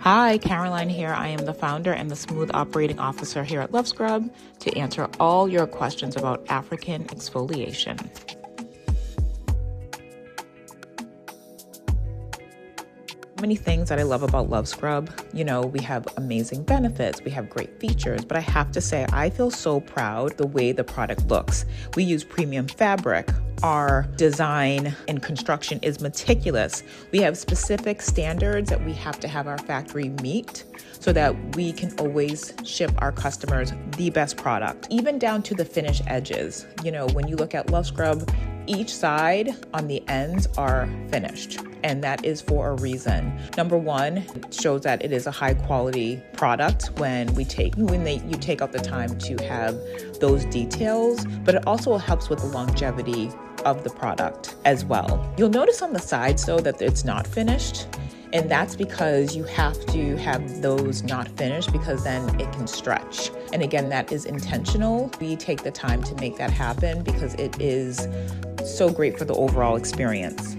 Hi, Caroline here. I am the founder and the smooth operating officer here at Love Scrub to answer all your questions about African exfoliation. Many things that I love about Love Scrub. You know, we have amazing benefits, we have great features, but I have to say I feel so proud the way the product looks. We use premium fabric. Our design and construction is meticulous. We have specific standards that we have to have our factory meet so that we can always ship our customers the best product, even down to the finish edges. You know, when you look at Love Scrub, each side on the ends are finished, and that is for a reason. Number one, it shows that it is a high quality product when you take out the time to have those details, but it also helps with the longevity of the product as well. You'll notice on the sides though that it's not finished, and that's because you have to have those not finished because then it can stretch. And again, that is intentional. We take the time to make that happen because it is so great for the overall experience.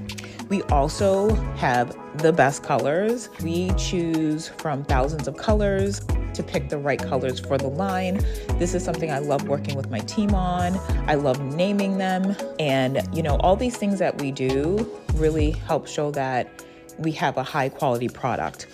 We also have the best colors. We choose from thousands of colors to pick the right colors for the line. This is something I love working with my team on. I love naming them. And you know, all these things that we do really help show that we have a high quality product.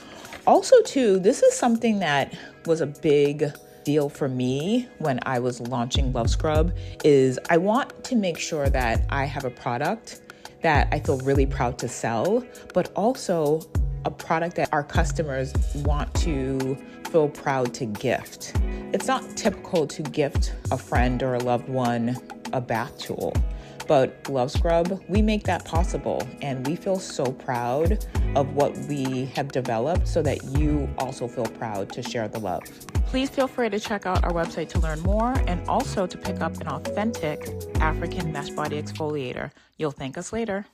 Also too, this is something that was a big deal for me when I was launching Love Scrub, is I want to make sure that I have a product that I feel really proud to sell, but also a product that our customers want to feel proud to gift. It's not typical to gift a friend or a loved one a bath tool, but Love Scrub, we make that possible, and we feel so proud of what we have developed so that you also feel proud to share the love. Please feel free to check out our website to learn more and also to pick up an authentic African mesh body exfoliator. You'll thank us later.